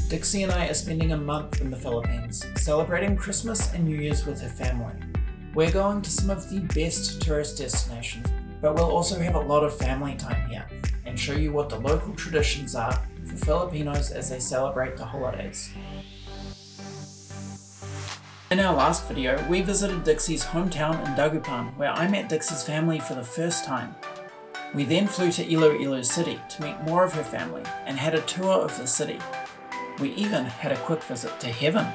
Dixie and I are spending a month in the Philippines, celebrating Christmas and New Year's with her family. We're going to some of the best tourist destinations, but we'll also have a lot of family time here and show you what the local traditions are for Filipinos as they celebrate the holidays. In our last video, we visited Dixie's hometown in Dagupan, where I met Dixie's family for the first time. We then flew to Iloilo City to meet more of her family and had a tour of the city. We even had a quick visit to heaven.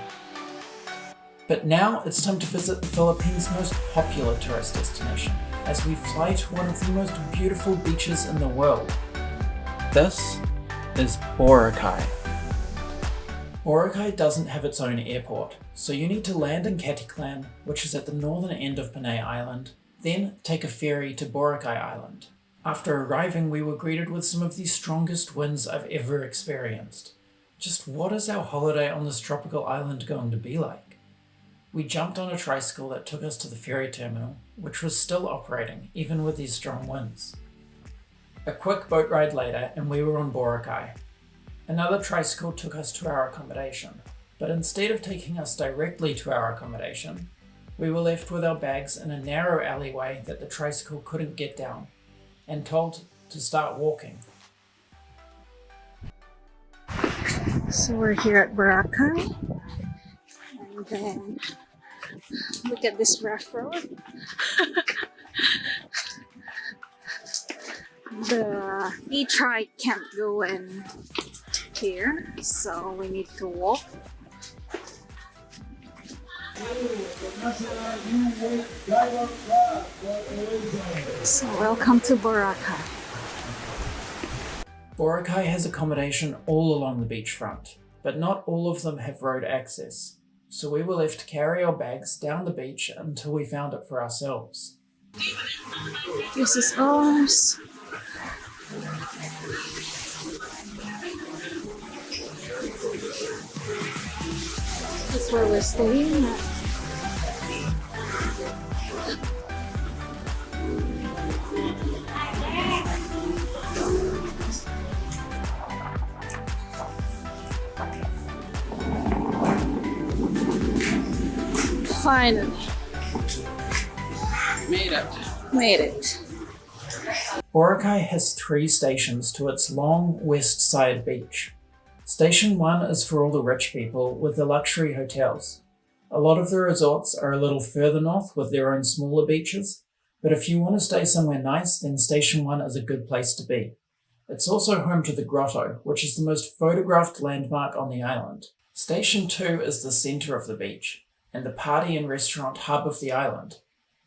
But now it's time to visit the Philippines' most popular tourist destination as we fly to one of the most beautiful beaches in the world. This is Boracay. Boracay doesn't have its own airport, so you need to land in Caticlan, which is at the northern end of Panay Island, then take a ferry to Boracay Island. After arriving, we were greeted with some of the strongest winds I've ever experienced. Just what is our holiday on this tropical island going to be like? We jumped on a tricycle that took us to the ferry terminal, which was still operating even with these strong winds. A quick boat ride later and we were on Boracay. Another tricycle took us to our accommodation, but instead of taking us directly to our accommodation, we were left with our bags in a narrow alleyway that the tricycle couldn't get down, and told to start walking. So we're here at Boracay, and then look at this rough road. The e-trike can't go in here, so we need to walk. So welcome to Boracay. Boracay has accommodation all along the beachfront, but not all of them have road access, so we were left to carry our bags down the beach until we found it for ourselves. This is ours. This is where we're staying at. Finally. Made it. Boracay has 3 stations to its long west side beach. Station 1 is for all the rich people with the luxury hotels. A lot of the resorts are a little further north with their own smaller beaches, but if you want to stay somewhere nice, then Station 1 is a good place to be. It's also home to the Grotto, which is the most photographed landmark on the island. Station 2 is the centre of the beach and the party and restaurant hub of the island.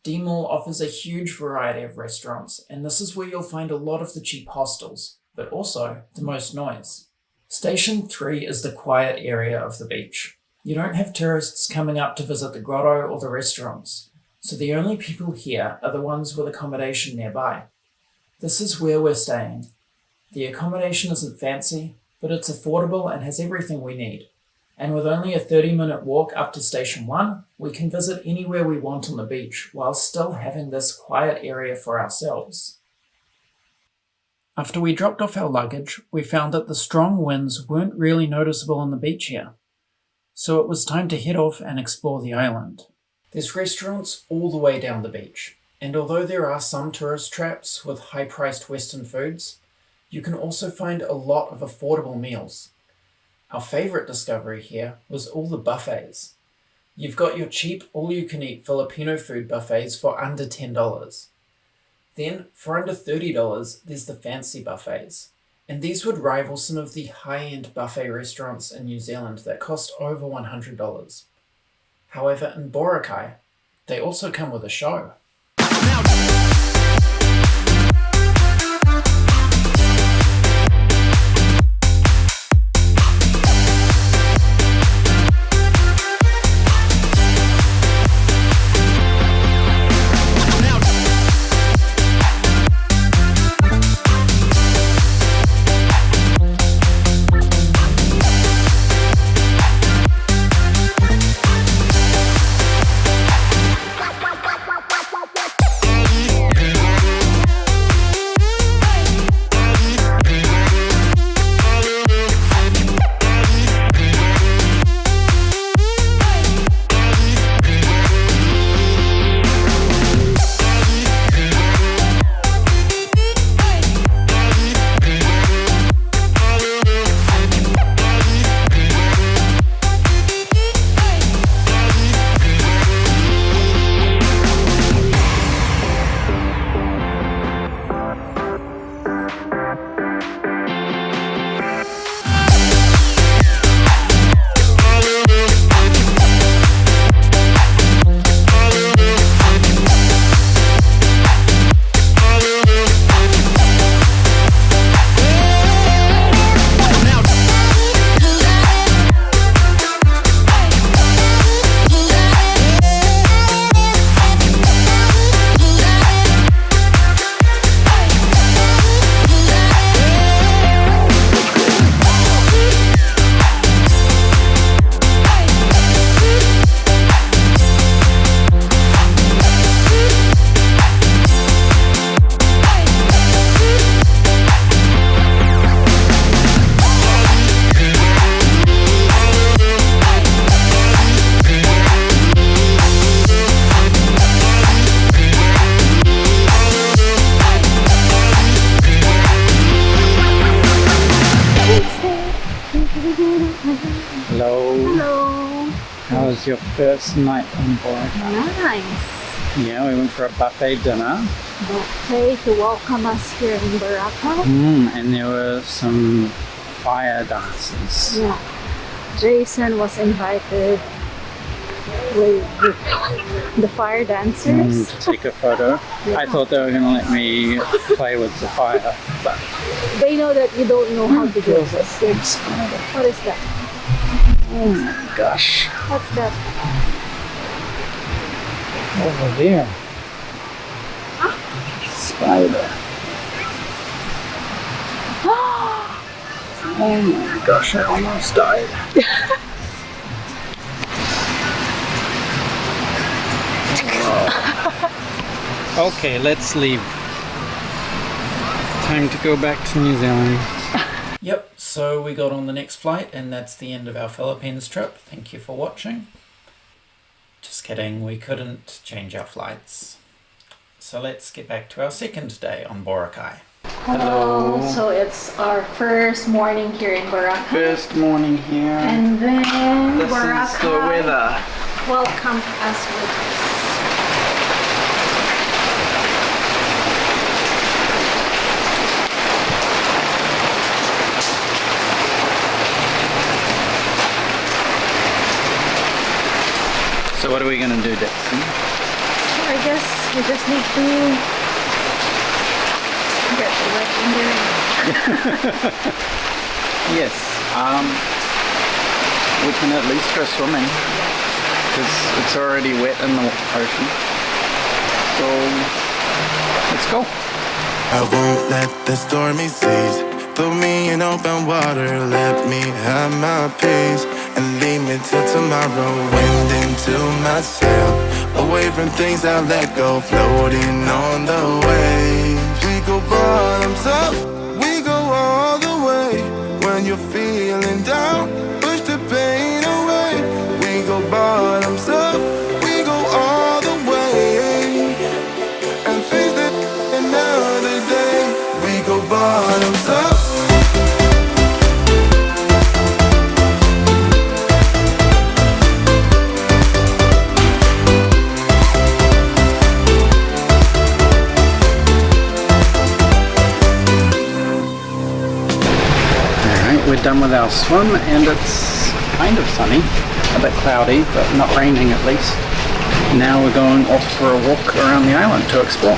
D-Mall offers a huge variety of restaurants, and this is where you'll find a lot of the cheap hostels, but also the most noise. Station 3 is the quiet area of the beach. You don't have tourists coming up to visit the grotto or the restaurants, so the only people here are the ones with accommodation nearby. This is where we're staying. The accommodation isn't fancy, but it's affordable and has everything we need. And with only a 30-minute walk up to Station 1, we can visit anywhere we want on the beach while still having this quiet area for ourselves. After we dropped off our luggage, we found that the strong winds weren't really noticeable on the beach here. So it was time to head off and explore the island. There's restaurants all the way down the beach, and although there are some tourist traps with high-priced Western foods, you can also find a lot of affordable meals. Our favourite discovery here was all the buffets. You've got your cheap all-you-can-eat Filipino food buffets for under $10. Then, for under $30, there's the fancy buffets. And these would rival some of the high-end buffet restaurants in New Zealand that cost over $100. However, in Boracay, they also come with a show. Hello. Hello. How was your first night on Boracay? Nice. Yeah, we went for a buffet dinner. Buffet to welcome us here in Boracay. And there were some fire dances. Yeah. Jason was invited with the fire dancers to take a photo. Yeah. I thought they were going to let me play with the fire, but they know that you don't know how to do there's a this. big spider. What is that? Oh my gosh. What's that? Over there. Spider. Oh my gosh, I almost died. Okay, let's leave. Time to go back to New Zealand. Yep, so we got on the next flight and that's the end of our Philippines trip. Thank you for watching. Just kidding, we couldn't change our flights. So let's get back to our second day on Boracay. Hello. So it's our first morning here in Boracay. First morning here. And then This Boracay is the weather. welcomed us with this. So what are we going to do, Dixie? I guess we just need to get wet in there. Yes, we can at least go swimming because it's already wet in the ocean. So let's go. I won't let the stormy seas throw me in open water. Let me have my peace and leave me till tomorrow. Wind into my sail, away from things I let go, floating on the waves. We go bottoms up, we go all the way. When you're feeling down, push the pain away. We go bottoms up, we go all the way. And face it another day. We go bottoms up. We're done with our swim and it's kind of sunny, a bit cloudy, but not raining at least. Now we're going off for a walk around the island to explore.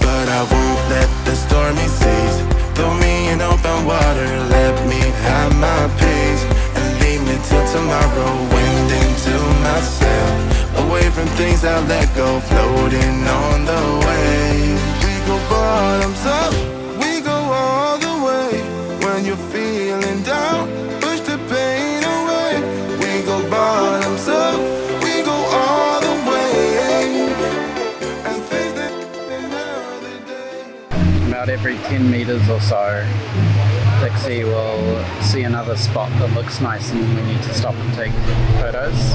But I won't let the stormy seas throw me in open water. Let me have my peace and leave me till tomorrow. Wind into my sail, away from things I let go, floating on the waves. We go bottoms up, we go all the way. When you're feeling down, push the pain away. We go bottoms up, we go all the way. And face it another day. About every 10 meters or so, Dixie will see another spot that looks nice and we need to stop and take photos.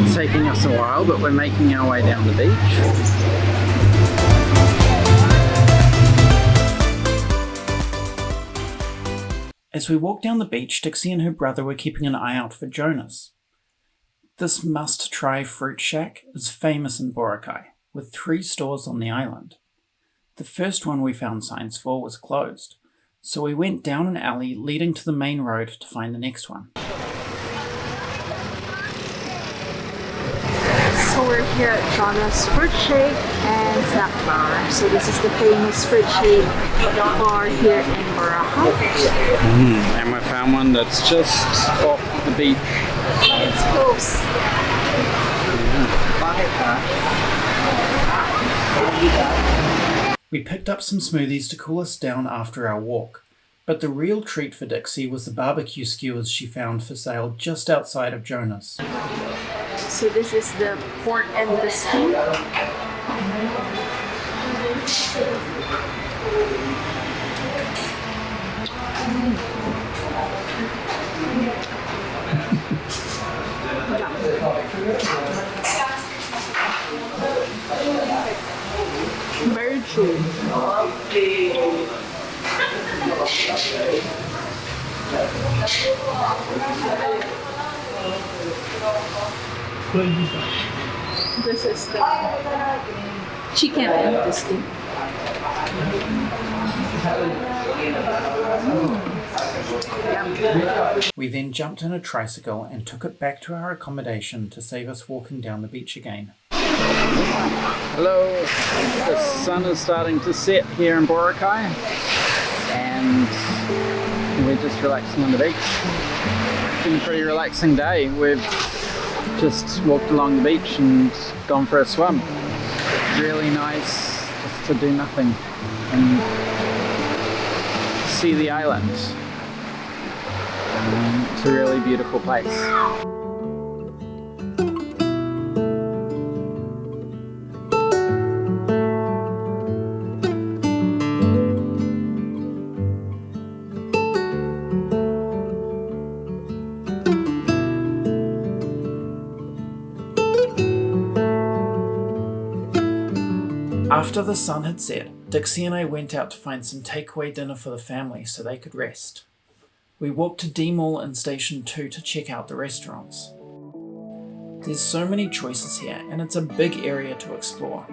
It's taking us a while, but we're making our way down the beach. As we walked down the beach, Dixie and her brother were keeping an eye out for Jonas. This must-try fruit shack is famous in Boracay, with 3 stores on the island. The first one we found signs for was closed, so we went down an alley leading to the main road to find the next one. So we're here at Jonas Fruit Shake and Snack Bar. So this is the famous fruit shake bar here in Boracay. And we found one that's just off the beach. It's close. We picked up some smoothies to cool us down after our walk, But the real treat for Dixie was the barbecue skewers she found for sale just outside of Jonah's. So this is the pork and the stew. Very true. This is the chicken and the stew. We then jumped in a tricycle and took it back to our accommodation to save us walking down the beach again. Hello, the sun is starting to set here in Boracay and we're just relaxing on the beach. It's been a pretty relaxing day. We've just walked along the beach and gone for a swim. Really nice just to do nothing and see the island. It's a really beautiful place. After the sun had set, Dixie and I went out to find some takeaway dinner for the family so they could rest. We walked to D Mall and Station 2 to check out the restaurants. There's so many choices here and it's a big area to explore.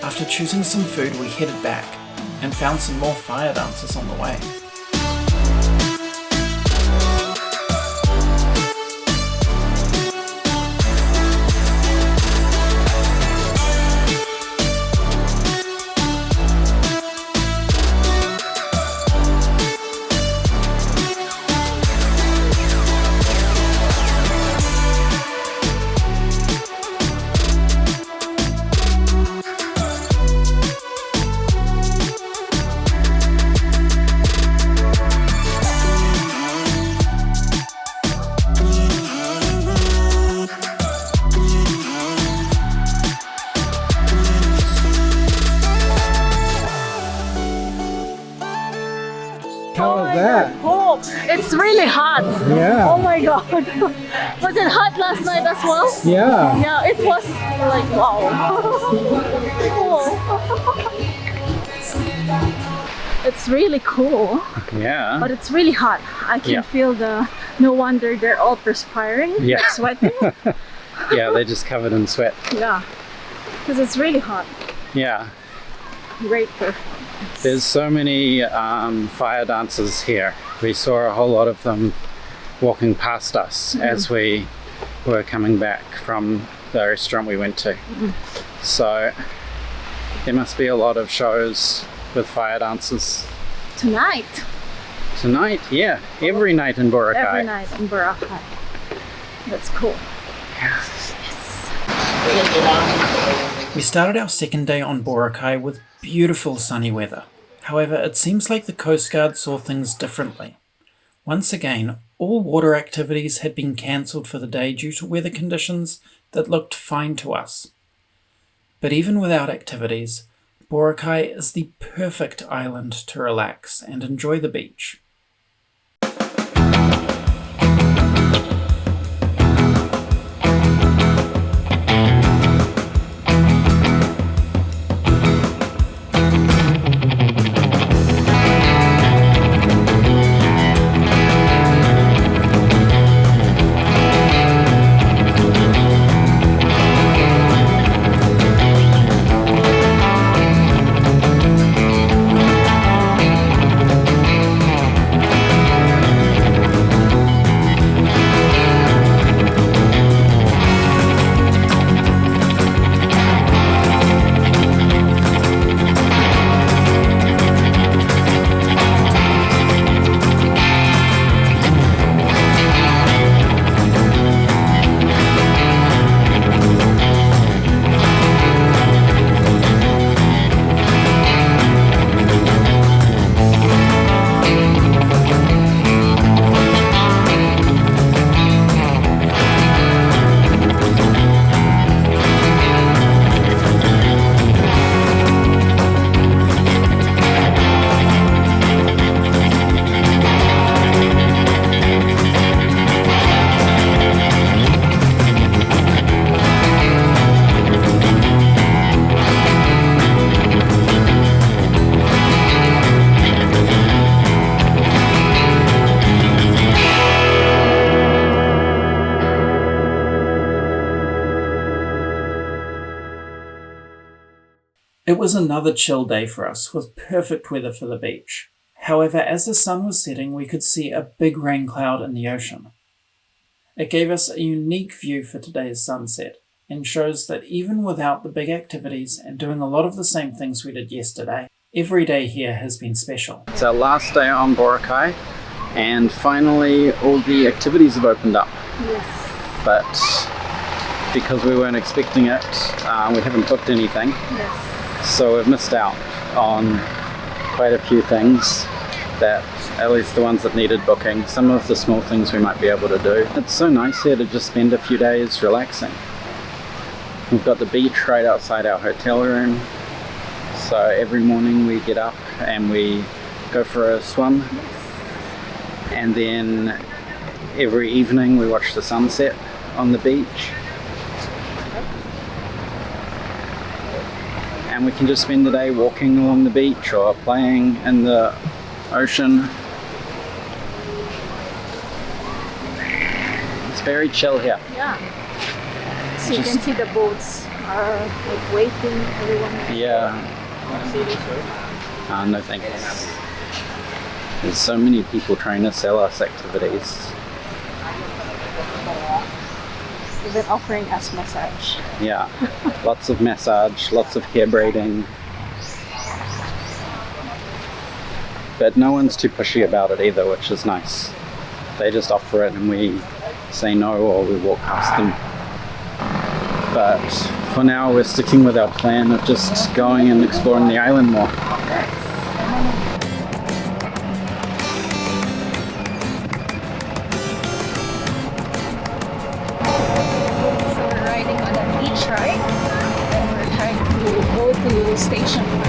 After choosing some food, we headed back and found some more fire dancers on the way. How was that? Oh, it's really hot. Yeah. Oh my god. Was it hot last night as well? Yeah. Yeah, it was like wow. Cool. It's really cool, Yeah. but it's really hot. I can feel the. No wonder they're all perspiring, Yeah. sweating. Yeah, they're just covered in sweat. Yeah, because it's really hot. Yeah. Great performance. There's so many fire dancers here. We saw a whole lot of them walking past us as we were coming back from the restaurant we went to. So there must be a lot of shows with fire dancers. Tonight. Tonight, yeah, every night in Boracay. Every night in Boracay. That's cool. We started our second day on Boracay with beautiful sunny weather. However, it seems like the Coast Guard saw things differently. Once again, all water activities had been cancelled for the day due to weather conditions that looked fine to us. But even without activities, Boracay is the perfect island to relax and enjoy the beach. It was another chill day for us, with perfect weather for the beach. However, as the sun was setting, we could see a big rain cloud in the ocean. It gave us a unique view for today's sunset, and shows that even without the big activities and doing a lot of the same things we did yesterday, every day here has been special. It's our last day on Boracay, and finally all the activities have opened up. Yes. But because we weren't expecting it, we haven't booked anything. Yes. So we've missed out on quite a few things, that at least the ones that needed booking. Some of the small things we might be able to do. It's so nice here to just spend a few days relaxing. We've got the beach right outside our hotel room, so every morning we get up and we go for a swim, and then every evening we watch the sunset on the beach. And we can just spend the day walking along the beach or playing in the ocean. It's very chill here. Yeah. So you can see the boats are like waiting, everyone. Yeah. No thanks. There's so many people trying to sell us activities. Even offering us massage. Yeah, lots of massage, lots of hair braiding. But no one's too pushy about it either, which is nice. They just offer it and we say no, or we walk past them. But for now we're sticking with our plan of just going and exploring the island more. Right? And we're trying to go to station 1.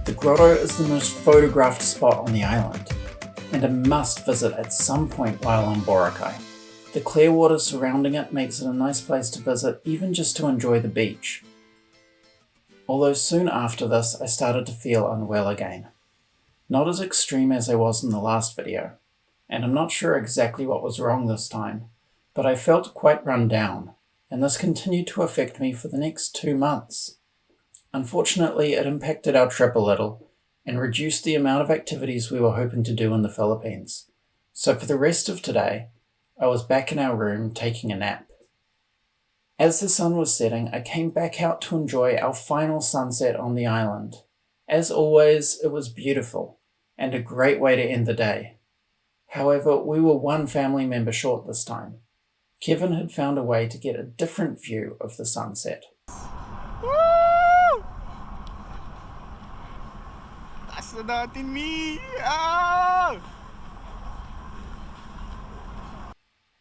The grotto is the most photographed spot on the island, and a must visit at some point while on Boracay. The clear water surrounding it makes it a nice place to visit, even just to enjoy the beach. Although soon after this I started to feel unwell again. Not as extreme as I was in the last video, and I'm not sure exactly what was wrong this time, but I felt quite run down, and this continued to affect me for the next 2 months. Unfortunately, it impacted our trip a little and reduced the amount of activities we were hoping to do in the Philippines. So for the rest of today, I was back in our room taking a nap. As the sun was setting, I came back out to enjoy our final sunset on the island. As always, it was beautiful and a great way to end the day. However, we were one family member short this time. Kevin had found a way to get a different view of the sunset.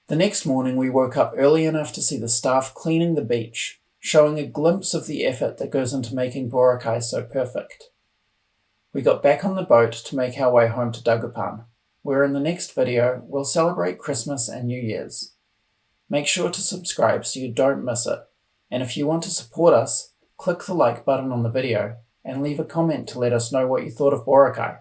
The next morning we woke up early enough to see the staff cleaning the beach, showing a glimpse of the effort that goes into making Boracay so perfect. We got back on the boat to make our way home to Dagupan, where in the next video we'll celebrate Christmas and New Year's. Make sure to subscribe so you don't miss it, and if you want to support us, click the like button on the video and leave a comment to let us know what you thought of Boracay.